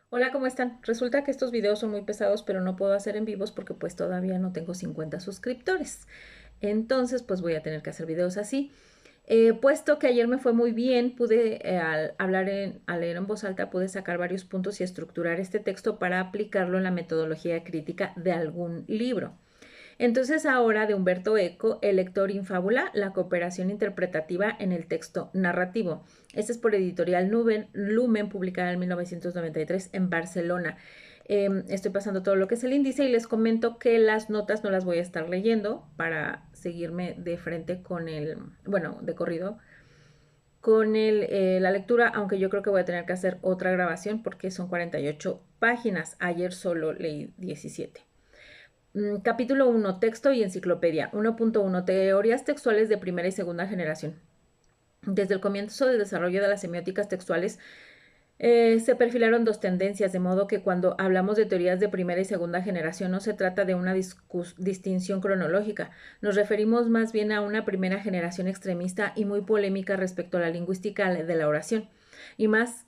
Hola, ¿cómo están? Resulta que estos videos son muy pesados, pero no puedo hacer en vivos porque pues todavía no tengo 50 suscriptores. Entonces, pues voy a tener que hacer videos así. Puesto que ayer me fue muy bien, pude al leer en voz alta, pude sacar varios puntos y estructurar este texto para aplicarlo en la metodología crítica de algún libro. Entonces ahora de Humberto Eco, El lector infábula, la cooperación interpretativa en el texto narrativo. Este es por editorial Lumen, publicada en 1993 en Barcelona. Estoy pasando todo lo que es el índice y les comento que las notas no las voy a estar leyendo para seguirme de frente con de corrido, con la lectura, aunque yo creo que voy a tener que hacer otra grabación porque son 48 páginas. Ayer solo leí 17. Capítulo 1, texto y enciclopedia. 1.1, teorías textuales de primera y segunda generación. Desde el comienzo del desarrollo de las semióticas textuales, se perfilaron dos tendencias, de modo que cuando hablamos de teorías de primera y segunda generación no se trata de una distinción cronológica, nos referimos más bien a una primera generación extremista y muy polémica respecto a la lingüística de la oración, y más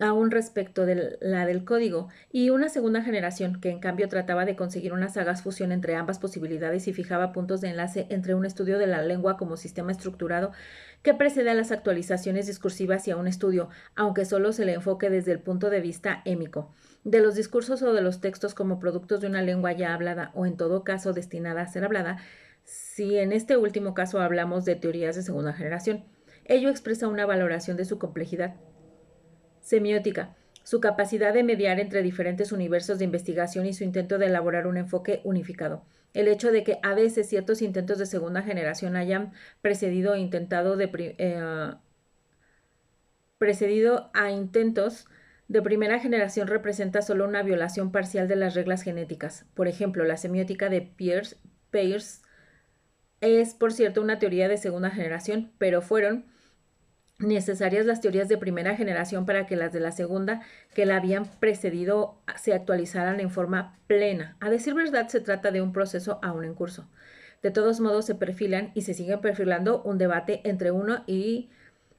aún respecto de la del código, y una segunda generación que en cambio trataba de conseguir una sagaz fusión entre ambas posibilidades y fijaba puntos de enlace entre un estudio de la lengua como sistema estructurado que precede a las actualizaciones discursivas y a un estudio, aunque solo se le enfoque desde el punto de vista émico, de los discursos o de los textos como productos de una lengua ya hablada o en todo caso destinada a ser hablada, si en este último caso hablamos de teorías de segunda generación. Ello expresa una valoración de su complejidad semiótica, su capacidad de mediar entre diferentes universos de investigación y su intento de elaborar un enfoque unificado. El hecho de que a veces ciertos intentos de segunda generación hayan precedido, precedido a intentos de primera generación representa solo una violación parcial de las reglas genéticas. Por ejemplo, la semiótica de Peirce es, por cierto, una teoría de segunda generación, pero fueron necesarias las teorías de primera generación para que las de la segunda que la habían precedido se actualizaran en forma plena. A decir verdad, se trata de un proceso aún en curso. De todos modos, se perfilan y se siguen perfilando un debate entre uno y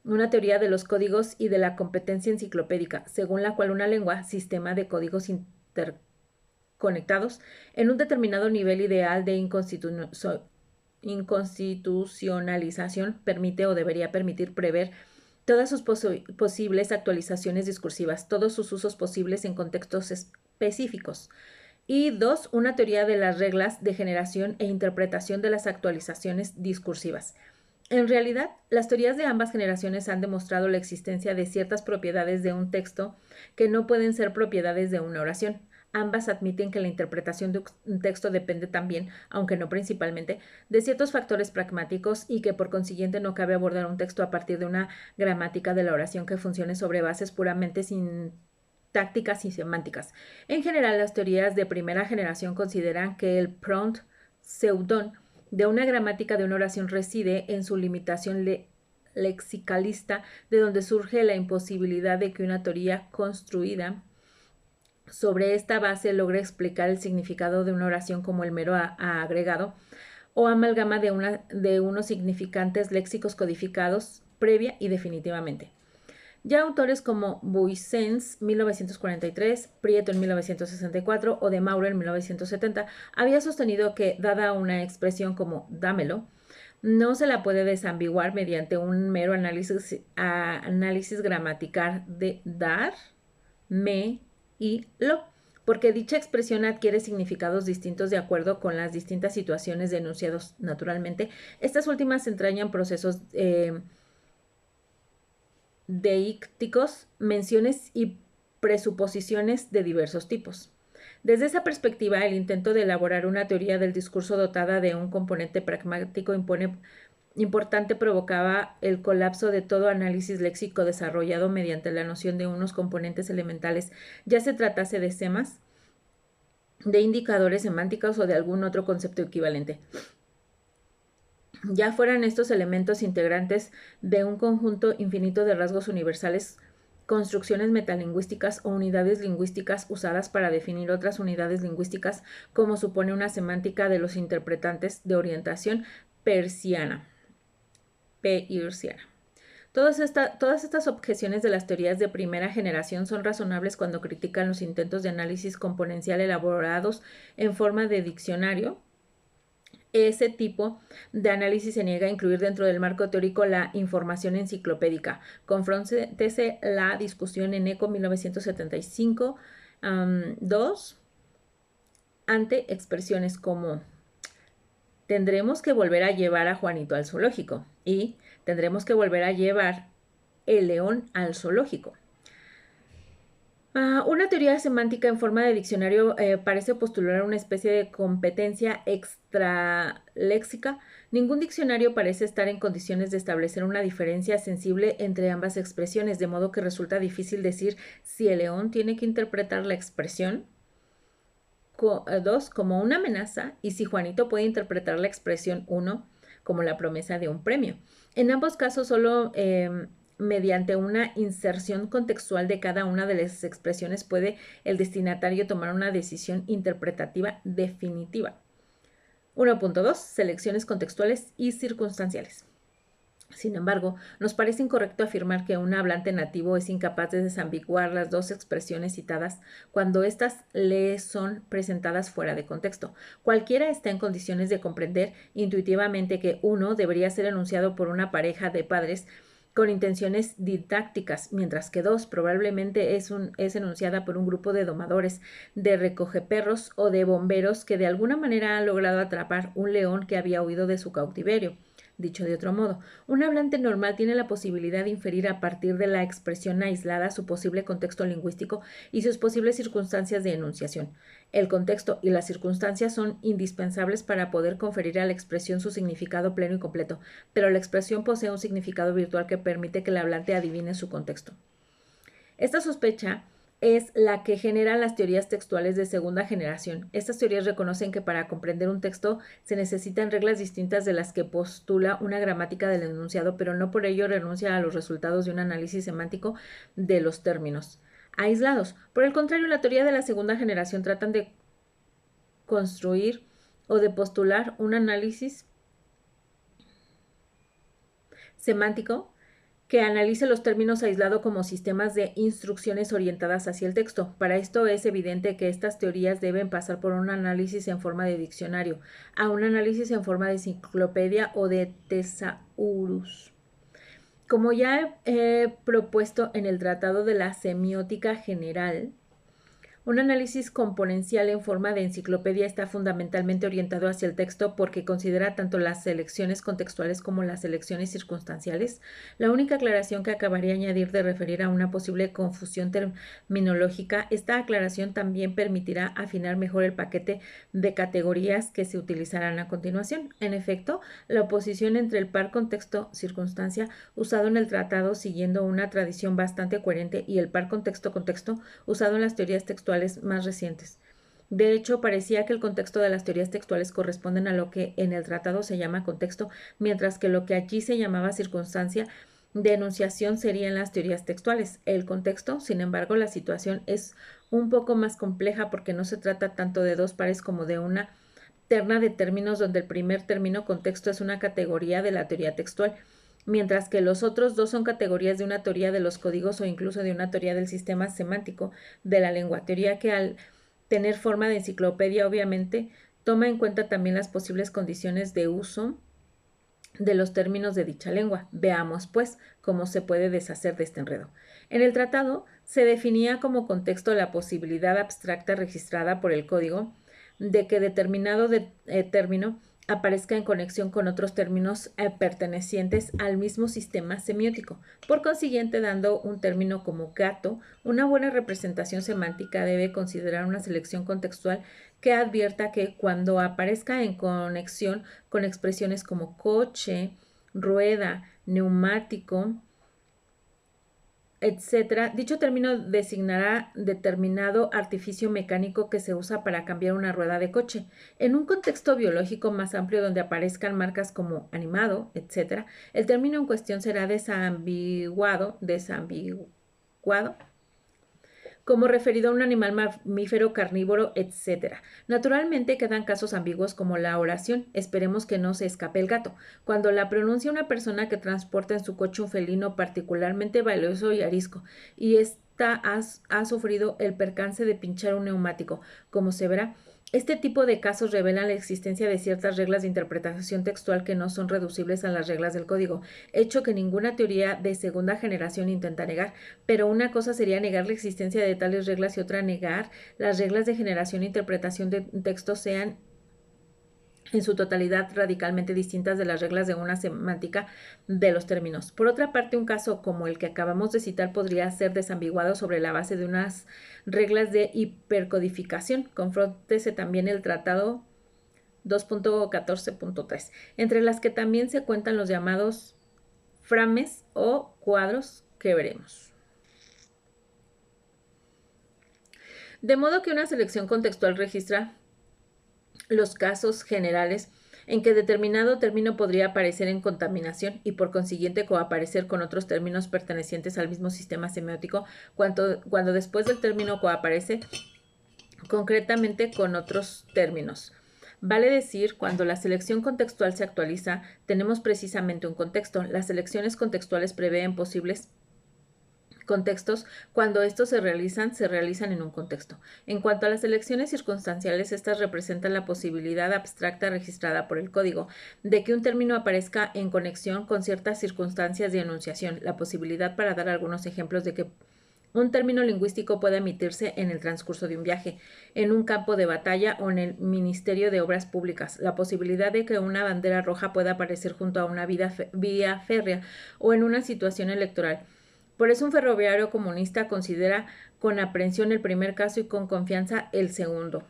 una teoría de los códigos y de la competencia enciclopédica, según la cual una lengua, sistema de códigos interconectados, en un determinado nivel ideal de inconstitucionalización, permite o debería permitir prever todas sus posibles actualizaciones discursivas, todos sus usos posibles en contextos específicos. Y dos, una teoría de las reglas de generación e interpretación de las actualizaciones discursivas. En realidad, las teorías de ambas generaciones han demostrado la existencia de ciertas propiedades de un texto que no pueden ser propiedades de una oración. Ambas admiten que la interpretación de un texto depende también, aunque no principalmente, de ciertos factores pragmáticos y que por consiguiente no cabe abordar un texto a partir de una gramática de la oración que funcione sobre bases puramente sintácticas y semánticas. En general, las teorías de primera generación consideran que el prompt pseudón de una gramática de una oración reside en su limitación lexicalista, de donde surge la imposibilidad de que una teoría construida sobre esta base logre explicar el significado de una oración como el mero agregado o amalgama de unos significantes léxicos codificados previa y definitivamente. Ya autores como Buissens, 1943, Prieto en 1964 o de Maurer en 1970 había sostenido que, dada una expresión como dámelo, no se la puede desambiguar mediante un mero análisis gramatical de dar, me y lo, porque dicha expresión adquiere significados distintos de acuerdo con las distintas situaciones de enunciados. Naturalmente, estas últimas entrañan procesos deícticos, menciones y presuposiciones de diversos tipos. Desde esa perspectiva, el intento de elaborar una teoría del discurso dotada de un componente pragmático importante provocaba el colapso de todo análisis léxico desarrollado mediante la noción de unos componentes elementales, ya se tratase de semas, de indicadores semánticos o de algún otro concepto equivalente. Ya fueran estos elementos integrantes de un conjunto infinito de rasgos universales, construcciones metalingüísticas o unidades lingüísticas usadas para definir otras unidades lingüísticas, como supone una semántica de los interpretantes de orientación peirciana. Todas estas objeciones de las teorías de primera generación son razonables cuando critican los intentos de análisis componencial elaborados en forma de diccionario. Ese tipo de análisis se niega a incluir dentro del marco teórico la información enciclopédica. Confróntese la discusión en ECO 1975, 2, ante expresiones como tendremos que volver a llevar a Juanito al zoológico y tendremos que volver a llevar el león al zoológico. Una teoría semántica en forma de diccionario parece postular una especie de competencia extraléxica. Ningún diccionario parece estar en condiciones de establecer una diferencia sensible entre ambas expresiones, de modo que resulta difícil decir si el león tiene que interpretar la expresión 2 como una amenaza y si Juanito puede interpretar la expresión 1 como la promesa de un premio. En ambos casos solo mediante una inserción contextual de cada una de las expresiones puede el destinatario tomar una decisión interpretativa definitiva. 1.2. Selecciones contextuales y circunstanciales. Sin embargo, nos parece incorrecto afirmar que un hablante nativo es incapaz de desambiguar las dos expresiones citadas cuando éstas le son presentadas fuera de contexto. Cualquiera está en condiciones de comprender intuitivamente que uno debería ser enunciado por una pareja de padres con intenciones didácticas, mientras que 2 probablemente es enunciada por un grupo de domadores, de recogeperros o de bomberos que de alguna manera han logrado atrapar un león que había huido de su cautiverio. Dicho de otro modo, un hablante normal tiene la posibilidad de inferir a partir de la expresión aislada su posible contexto lingüístico y sus posibles circunstancias de enunciación. El contexto y las circunstancias son indispensables para poder conferir a la expresión su significado pleno y completo, pero la expresión posee un significado virtual que permite que el hablante adivine su contexto. Esta sospecha es la que generan las teorías textuales de segunda generación. Estas teorías reconocen que para comprender un texto se necesitan reglas distintas de las que postula una gramática del enunciado, pero no por ello renuncia a los resultados de un análisis semántico de los términos aislados. Por el contrario, la teoría de la segunda generación tratan de construir o de postular un análisis semántico que analice los términos aislados como sistemas de instrucciones orientadas hacia el texto. Para esto es evidente que estas teorías deben pasar por un análisis en forma de diccionario, a un análisis en forma de enciclopedia o de tesaurus. Como ya he propuesto en el Tratado de la Semiótica General, un análisis componencial en forma de enciclopedia está fundamentalmente orientado hacia el texto porque considera tanto las selecciones contextuales como las selecciones circunstanciales. La única aclaración que acabaría de añadir de referir a una posible confusión terminológica, esta aclaración también permitirá afinar mejor el paquete de categorías que se utilizarán a continuación. En efecto, la oposición entre el par contexto-circunstancia usado en el tratado siguiendo una tradición bastante coherente y el par contexto-contexto usado en las teorías textuales más recientes. De hecho, parecía que el contexto de las teorías textuales corresponden a lo que en el tratado se llama contexto, mientras que lo que allí se llamaba circunstancia de enunciación sería en las teorías textuales. El contexto, sin embargo, la situación es un poco más compleja porque no se trata tanto de dos pares como de una terna de términos donde el primer término contexto es una categoría de la teoría textual, mientras que los otros dos son categorías de una teoría de los códigos o incluso de una teoría del sistema semántico de la lengua, teoría que al tener forma de enciclopedia obviamente toma en cuenta también las posibles condiciones de uso de los términos de dicha lengua. Veamos, pues, cómo se puede deshacer de este enredo. En el tratado se definía como contexto la posibilidad abstracta registrada por el código de que determinado término aparezca en conexión con otros términos pertenecientes al mismo sistema semiótico. Por consiguiente, dando un término como gato, una buena representación semántica debe considerar una selección contextual que advierta que cuando aparezca en conexión con expresiones como coche, rueda, neumático, etcétera, dicho término designará determinado artificio mecánico que se usa para cambiar una rueda de coche. En un contexto biológico más amplio donde aparezcan marcas como animado, etcétera, el término en cuestión será desambiguado como referido a un animal mamífero, carnívoro, etc. Naturalmente quedan casos ambiguos como la oración, esperemos que no se escape el gato, cuando la pronuncia una persona que transporta en su coche un felino particularmente valioso y arisco, y ésta ha sufrido el percance de pinchar un neumático. Como se verá, este tipo de casos revelan la existencia de ciertas reglas de interpretación textual que no son reducibles a las reglas del código, hecho que ninguna teoría de segunda generación intenta negar, pero una cosa sería negar la existencia de tales reglas y otra negar las reglas de generación e interpretación de textos sean en su totalidad radicalmente distintas de las reglas de una semántica de los términos. Por otra parte, un caso como el que acabamos de citar podría ser desambiguado sobre la base de unas reglas de hipercodificación. Confróntese también el tratado 2.14.3, entre las que también se cuentan los llamados frames o cuadros que veremos. De modo que una selección contextual registra los casos generales en que determinado término podría aparecer en contaminación y por consiguiente coaparecer con otros términos pertenecientes al mismo sistema semiótico cuando después del término coaparece concretamente con otros términos. Vale decir, cuando la selección contextual se actualiza, tenemos precisamente un contexto. Las selecciones contextuales prevén posibles contextos, cuando estos se realizan en un contexto. En cuanto a las elecciones circunstanciales, estas representan la posibilidad abstracta registrada por el código de que un término aparezca en conexión con ciertas circunstancias de enunciación, la posibilidad, para dar algunos ejemplos, de que un término lingüístico pueda emitirse en el transcurso de un viaje, en un campo de batalla o en el Ministerio de Obras Públicas, la posibilidad de que una bandera roja pueda aparecer junto a una vía férrea o en una situación electoral. Por eso un ferroviario comunista considera con aprehensión el primer caso y con confianza el segundo.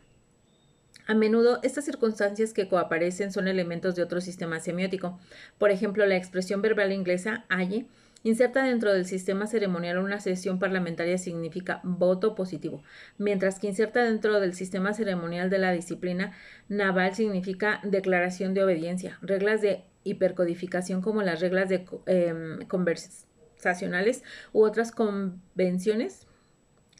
A menudo, estas circunstancias que coaparecen son elementos de otro sistema semiótico. Por ejemplo, la expresión verbal inglesa aye, inserta dentro del sistema ceremonial una sesión parlamentaria, significa voto positivo, mientras que inserta dentro del sistema ceremonial de la disciplina naval significa declaración de obediencia. Reglas de hipercodificación como las reglas de conversacionales u otras convenciones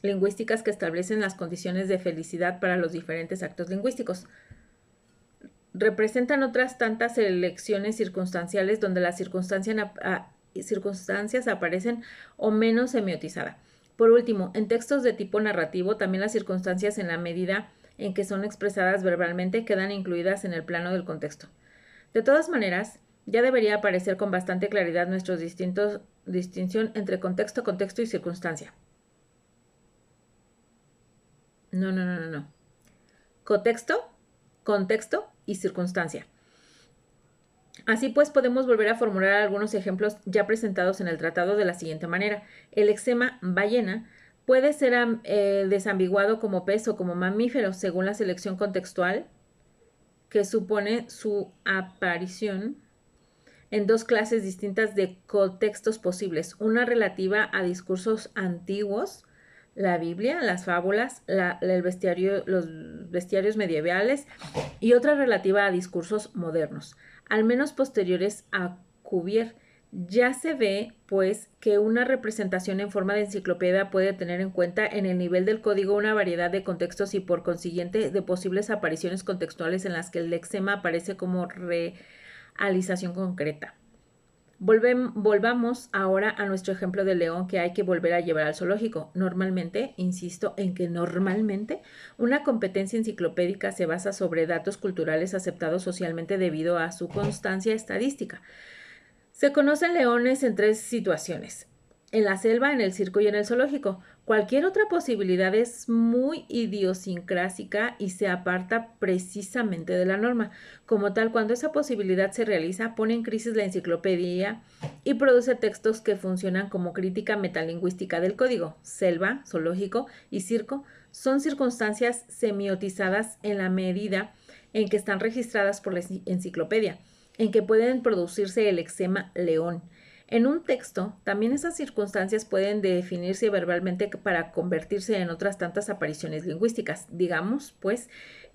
lingüísticas que establecen las condiciones de felicidad para los diferentes actos lingüísticos. Representan otras tantas elecciones circunstanciales donde las circunstancias aparecen o menos semiotizadas. Por último, en textos de tipo narrativo, también las circunstancias, en la medida en que son expresadas verbalmente, quedan incluidas en el plano del contexto. De todas maneras, ya debería aparecer con bastante claridad nuestra distinción entre contexto y circunstancia. No. Contexto y circunstancia. Así pues, podemos volver a formular algunos ejemplos ya presentados en el tratado de la siguiente manera. El lexema ballena puede ser desambiguado como pez o como mamífero según la selección contextual que supone su aparición en dos clases distintas de contextos posibles, una relativa a discursos antiguos, la Biblia, las fábulas, los bestiarios medievales, y otra relativa a discursos modernos, al menos posteriores a Cuvier. Ya se ve, pues, que una representación en forma de enciclopedia puede tener en cuenta en el nivel del código una variedad de contextos y, por consiguiente, de posibles apariciones contextuales en las que el lexema aparece como realización concreta. Volvamos ahora a nuestro ejemplo del león que hay que volver a llevar al zoológico. Normalmente, insisto en que normalmente, una competencia enciclopédica se basa sobre datos culturales aceptados socialmente debido a su constancia estadística. Se conocen leones en tres situaciones: en la selva, en el circo y en el zoológico. Cualquier otra posibilidad es muy idiosincrásica y se aparta precisamente de la norma. Como tal, cuando esa posibilidad se realiza, pone en crisis la enciclopedia y produce textos que funcionan como crítica metalingüística del código. Selva, zoológico y circo son circunstancias semiotizadas en la medida en que están registradas por la enciclopedia, en que pueden producirse el lexema león. En un texto, también esas circunstancias pueden definirse verbalmente para convertirse en otras tantas apariciones lingüísticas. Digamos, pues,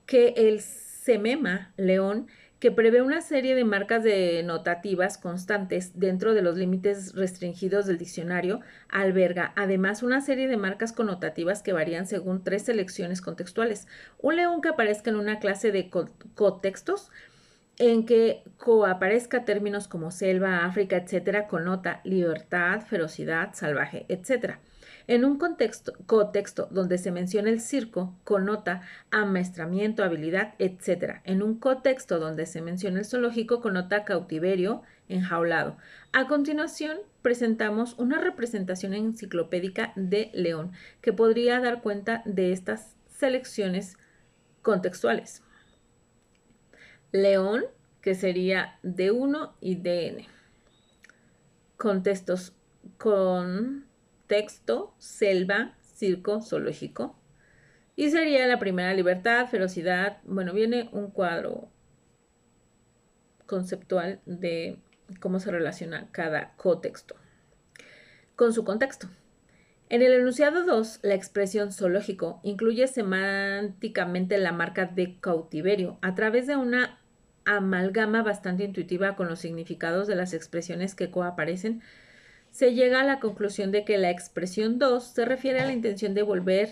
que el semema león, que prevé una serie de marcas denotativas constantes dentro de los límites restringidos del diccionario, alberga además una serie de marcas connotativas que varían según 3 selecciones contextuales. Un león que aparezca en una clase de contextos en que coaparezca términos como selva, África, etcétera, connota libertad, ferocidad, salvaje, etcétera. En un contexto donde se menciona el circo, connota amaestramiento, habilidad, etc. En un contexto donde se menciona el zoológico, connota cautiverio, enjaulado. A continuación, presentamos una representación enciclopédica de león que podría dar cuenta de estas selecciones contextuales. León, que sería D1 y DN. Contexto, selva, circo, zoológico. Y sería la primera libertad, ferocidad. Bueno, viene un cuadro conceptual de cómo se relaciona cada contexto con su contexto. En el enunciado 2, la expresión zoológico incluye semánticamente la marca de cautiverio a través de una amalgama bastante intuitiva con los significados de las expresiones que coaparecen. Se llega a la conclusión de que la expresión 2 se refiere a la intención de volver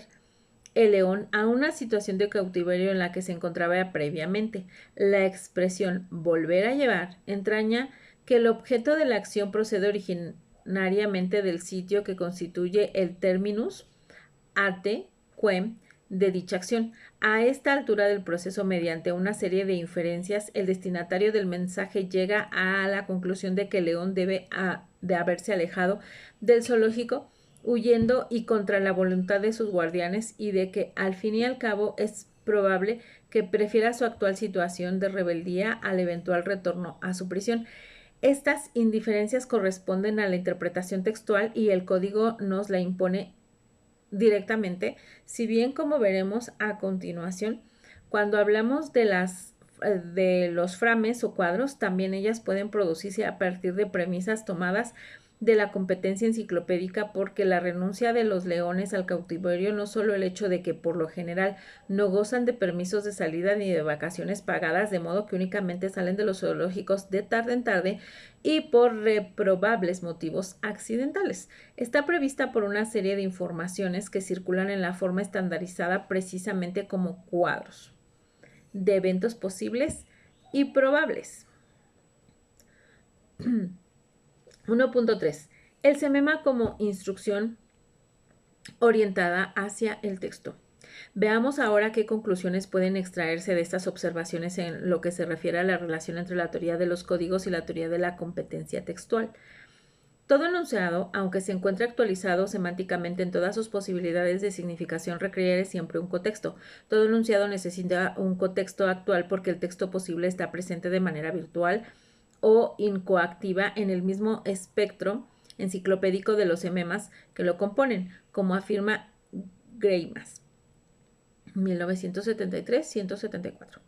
el león a una situación de cautiverio en la que se encontraba previamente. La expresión volver a llevar entraña que el objeto de la acción procede originariamente del sitio que constituye el terminus ate quem de dicha acción. A esta altura del proceso, mediante una serie de inferencias, el destinatario del mensaje llega a la conclusión de que el león debe de haberse alejado del zoológico huyendo y contra la voluntad de sus guardianes, y de que al fin y al cabo es probable que prefiera su actual situación de rebeldía al eventual retorno a su prisión. Estas indiferencias corresponden a la interpretación textual y el código nos la impone directamente, si bien, como veremos a continuación, cuando hablamos de los frames o cuadros, también ellas pueden producirse a partir de premisas tomadas de la competencia enciclopédica, porque la renuncia de los leones al cautiverio no solo el hecho de que por lo general no gozan de permisos de salida ni de vacaciones pagadas, de modo que únicamente salen de los zoológicos de tarde en tarde y por reprobables motivos accidentales. Está prevista por una serie de informaciones que circulan en la forma estandarizada precisamente como cuadros de eventos posibles y probables. 1.3. El semema como instrucción orientada hacia el texto. Veamos ahora qué conclusiones pueden extraerse de estas observaciones en lo que se refiere a la relación entre la teoría de los códigos y la teoría de la competencia textual. Todo enunciado, aunque se encuentre actualizado semánticamente en todas sus posibilidades de significación, requiere siempre un contexto. Todo enunciado necesita un contexto actual porque el texto posible está presente de manera virtual o incoactiva en el mismo espectro enciclopédico de los sememas que lo componen, como afirma Greimas, 1973-174.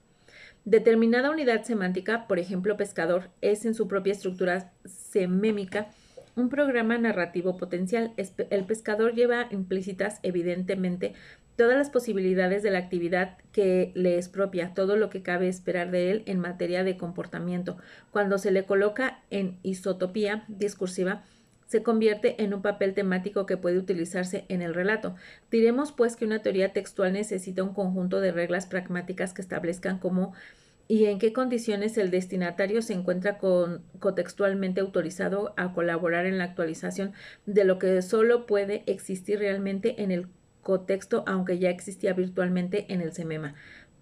Determinada unidad semántica, por ejemplo, pescador, es en su propia estructura semémica un programa narrativo potencial. El pescador lleva implícitas, evidentemente, todas las posibilidades de la actividad que le es propia, todo lo que cabe esperar de él en materia de comportamiento. Cuando se le coloca en isotopía discursiva, se convierte en un papel temático que puede utilizarse en el relato. Diremos, pues, que una teoría textual necesita un conjunto de reglas pragmáticas que establezcan cómo y en qué condiciones el destinatario se encuentra contextualmente autorizado a colaborar en la actualización de lo que solo puede existir realmente en el contexto, aunque ya existía virtualmente en el semema.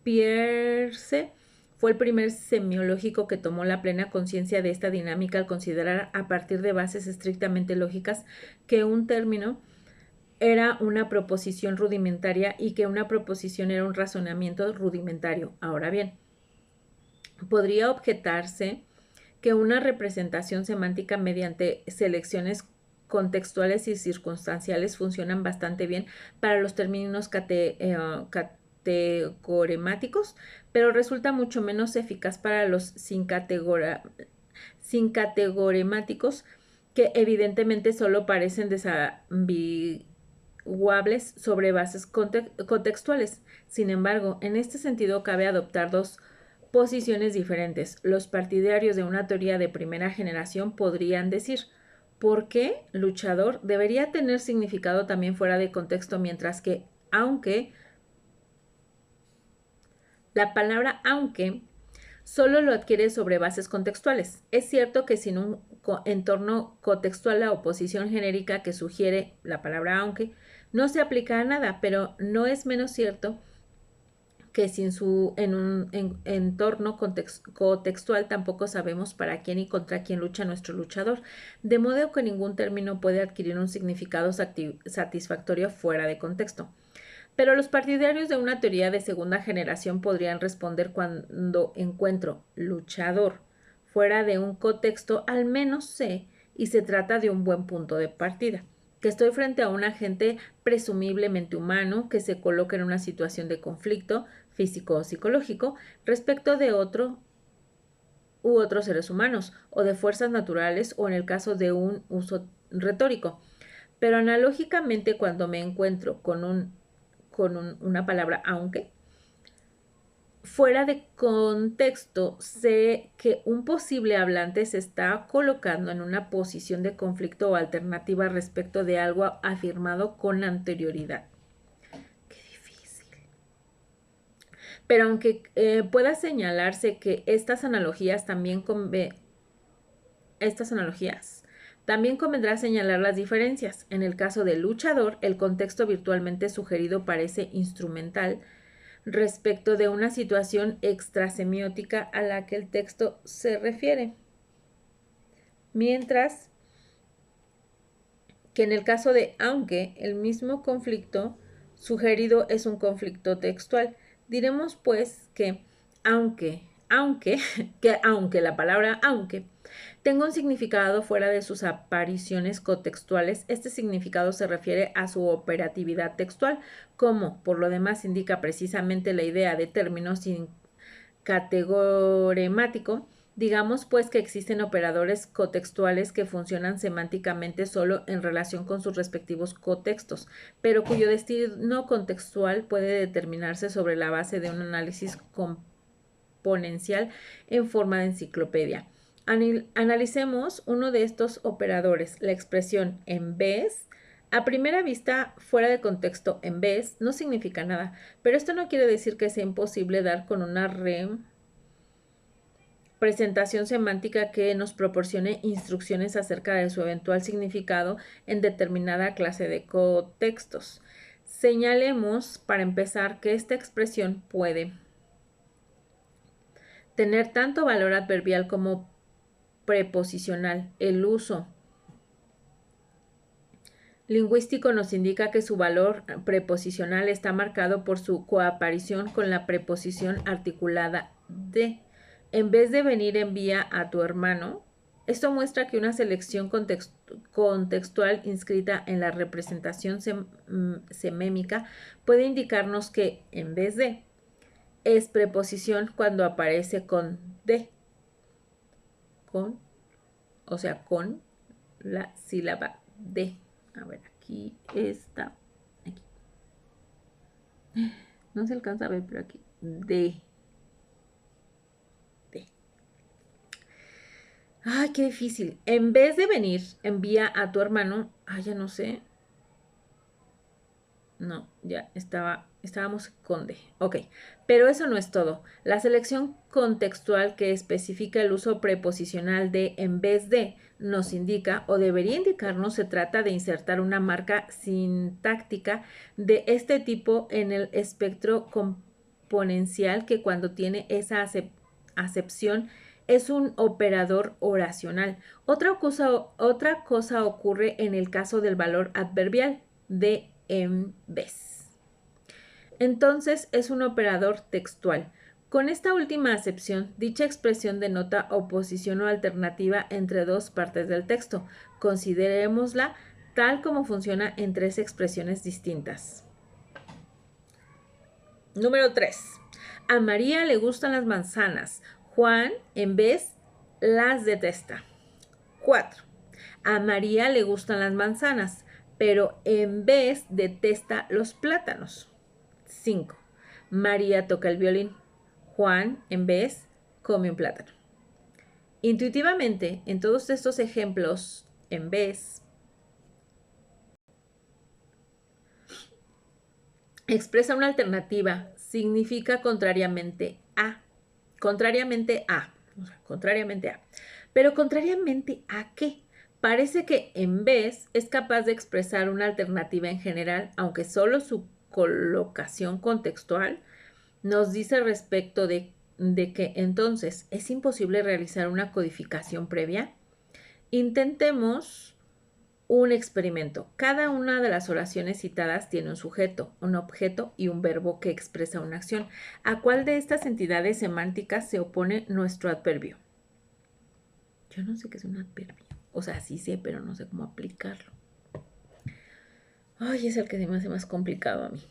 Peirce fue el primer semiológico que tomó la plena conciencia de esta dinámica al considerar, a partir de bases estrictamente lógicas, que un término era una proposición rudimentaria y que una proposición era un razonamiento rudimentario. Ahora bien, podría objetarse que una representación semántica mediante selecciones contextuales y circunstanciales funcionan bastante bien para los términos categoremáticos, pero resulta mucho menos eficaz para los sin categoremáticos, que evidentemente solo parecen desambiguables sobre bases contextuales. Sin embargo, en este sentido cabe adoptar dos posiciones diferentes. Los partidarios de una teoría de primera generación podrían decir: ¿por qué luchador debería tener significado también fuera de contexto, mientras que aunque, la palabra aunque solo lo adquiere sobre bases contextuales? Es cierto que sin un entorno contextual, la oposición genérica que sugiere la palabra aunque no se aplica a nada, pero no es menos cierto que sin en un entorno contextual tampoco sabemos para quién y contra quién lucha nuestro luchador, de modo que ningún término puede adquirir un significado satisfactorio fuera de contexto. Pero los partidarios de una teoría de segunda generación podrían responder: cuando encuentro luchador fuera de un contexto, al menos sé, y se trata de un buen punto de partida, que estoy frente a un agente presumiblemente humano que se coloca en una situación de conflicto físico o psicológico respecto de otro u otros seres humanos, o de fuerzas naturales, o en el caso de un uso retórico. Pero analógicamente, cuando me encuentro con una palabra aunque fuera de contexto, sé que un posible hablante se está colocando en una posición de conflicto o alternativa respecto de algo afirmado con anterioridad. Qué difícil. Pero aunque pueda señalarse que estas analogías también convendrá señalar las diferencias. En el caso del luchador, el contexto virtualmente sugerido parece instrumental respecto de una situación extrasemiótica a la que el texto se refiere. Mientras que en el caso de aunque, el mismo conflicto sugerido es un conflicto textual. Diremos pues que aunque la palabra aunque tenga un significado fuera de sus apariciones contextuales, este significado se refiere a su operatividad textual, como por lo demás indica precisamente la idea de términos sin categoremático. Digamos pues que existen operadores cotextuales que funcionan semánticamente solo en relación con sus respectivos cotextos, pero cuyo destino contextual puede determinarse sobre la base de un análisis componencial en forma de enciclopedia. Analicemos uno de estos operadores, la expresión en vez. A primera vista, fuera de contexto, en vez no significa nada, pero esto no quiere decir que sea imposible dar con una presentación semántica que nos proporcione instrucciones acerca de su eventual significado en determinada clase de contextos. Señalemos, para empezar, que esta expresión puede tener tanto valor adverbial como preposicional. El uso lingüístico nos indica que su valor preposicional está marcado por su coaparición con la preposición articulada de. En vez de venir envía a tu hermano, esto muestra que una selección contextual inscrita en la representación semémica puede indicarnos que en vez de es preposición cuando aparece con de, o sea, con la sílaba de. A ver, aquí está. Aquí. No se alcanza a ver, pero aquí. De. Ay, qué difícil. En vez de venir, envía a tu hermano. Ay, ya no sé. No, ya estábamos con de. Ok, pero eso no es todo. La selección contextual que especifica el uso preposicional de en vez de nos indica, o debería indicarnos, se trata de insertar una marca sintáctica de este tipo en el espectro componencial, que cuando tiene esa acepción es un operador oracional. Otra cosa ocurre en el caso del valor adverbial de en vez. Entonces es un operador textual. Con esta última acepción, dicha expresión denota oposición o alternativa entre dos partes del texto. Considerémosla tal como funciona en tres expresiones distintas. Número 3. A María le gustan las manzanas. Juan, en vez, las detesta. 4. A María le gustan las manzanas, pero en vez detesta los plátanos. 5. María toca el violín. Juan, en vez, come un plátano. Intuitivamente, en todos estos ejemplos, en vez, expresa una alternativa, significa contrariamente a. Contrariamente a. O sea, contrariamente a. Pero contrariamente a qué? Parece que en vez es capaz de expresar una alternativa en general, aunque solo su colocación contextual nos dice respecto de que entonces es imposible realizar una codificación previa. Intentemos un experimento. Cada una de las oraciones citadas tiene un sujeto, un objeto y un verbo que expresa una acción. ¿A cuál de estas entidades semánticas se opone nuestro adverbio? Yo no sé qué es un adverbio. O sea, sí sé, pero no sé cómo aplicarlo. Ay, es el que se me hace más complicado a mí.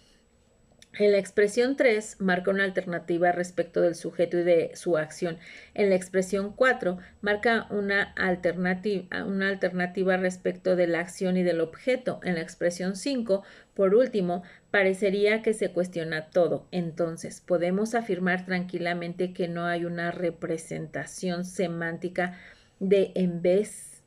En la expresión 3 marca una alternativa respecto del sujeto y de su acción. En la expresión 4 marca una alternativa respecto de la acción y del objeto. En la expresión 5, por último, parecería que se cuestiona todo. Entonces, podemos afirmar tranquilamente que no hay una representación semántica de en vez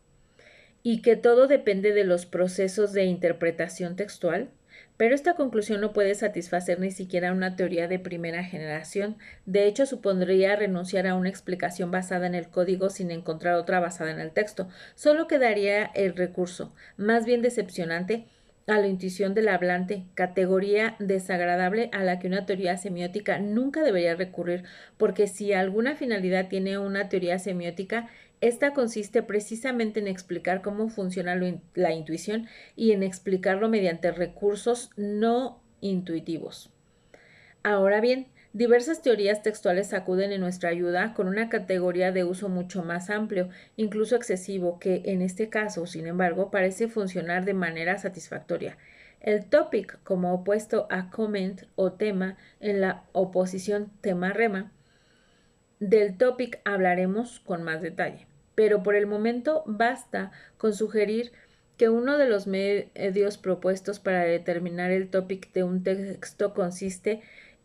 y que todo depende de los procesos de interpretación textual. Pero esta conclusión no puede satisfacer ni siquiera una teoría de primera generación. De hecho, supondría renunciar a una explicación basada en el código sin encontrar otra basada en el texto. Solo quedaría el recurso, más bien decepcionante, a la intuición del hablante, categoría desagradable a la que una teoría semiótica nunca debería recurrir, porque si alguna finalidad tiene una teoría semiótica, esta consiste precisamente en explicar cómo funciona la intuición y en explicarlo mediante recursos no intuitivos. Ahora bien, diversas teorías textuales acuden en nuestra ayuda con una categoría de uso mucho más amplio, incluso excesivo, que en este caso, sin embargo, parece funcionar de manera satisfactoria. El topic, como opuesto a comment o tema en la oposición tema-rema, del topic hablaremos con más detalle, pero por el momento basta con sugerir que uno de los medios propuestos para determinar el topic de un texto consiste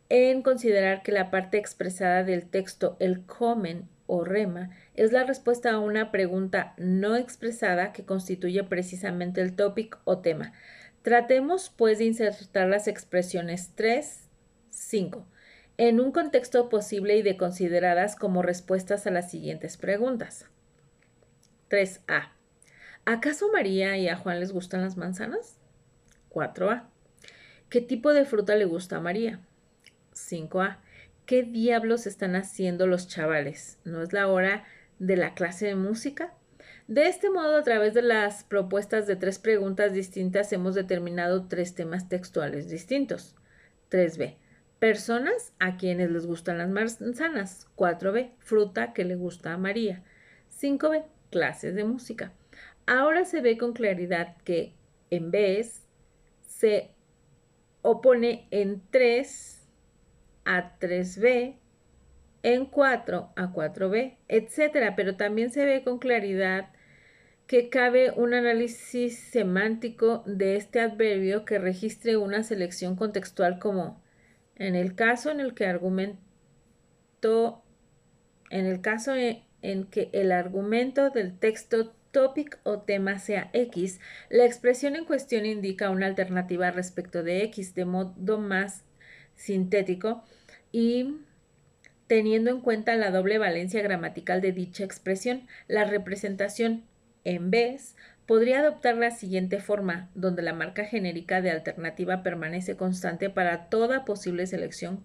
en considerar que la parte expresada del texto, el comment o rema, es la respuesta a una pregunta no expresada que constituye precisamente el topic o tema. Tratemos pues de insertar las expresiones 3, 5 en un contexto posible y de consideradas como respuestas a las siguientes preguntas. 3A. ¿Acaso a María y a Juan les gustan las manzanas? 4A. ¿Qué tipo de fruta le gusta a María? 5A. ¿Qué diablos están haciendo los chavales? ¿No es la hora de la clase de música? De este modo, a través de las propuestas de 3 preguntas distintas, hemos determinado 3 temas textuales distintos. 3B. Personas a quienes les gustan las manzanas. 4B. Fruta que le gusta a María. 5B. Clases de música. Ahora se ve con claridad que en vez se opone en 3 a 3B, en 4 a 4B, etc. Pero también se ve con claridad que cabe un análisis semántico de este adverbio que registre una selección contextual como en el caso en que el argumento del texto topic o tema sea X, la expresión en cuestión indica una alternativa respecto de X de modo más sintético y teniendo en cuenta la doble valencia gramatical de dicha expresión, la representación en vez podría adoptar la siguiente forma, donde la marca genérica de alternativa permanece constante para toda posible selección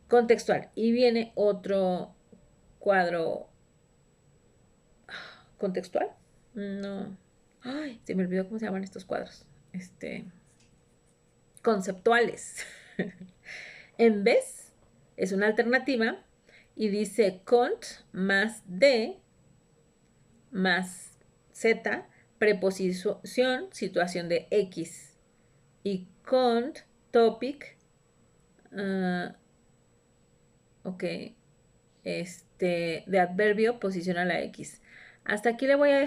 contextual. Y viene otro cuadro contextual. No. Ay, se me olvidó cómo se llaman estos cuadros. Conceptuales. En vez es una alternativa y dice cont más d más z, preposición, situación de X. Y cont, topic, ok, de adverbio, posiciona la X. Hasta aquí le voy a dejar.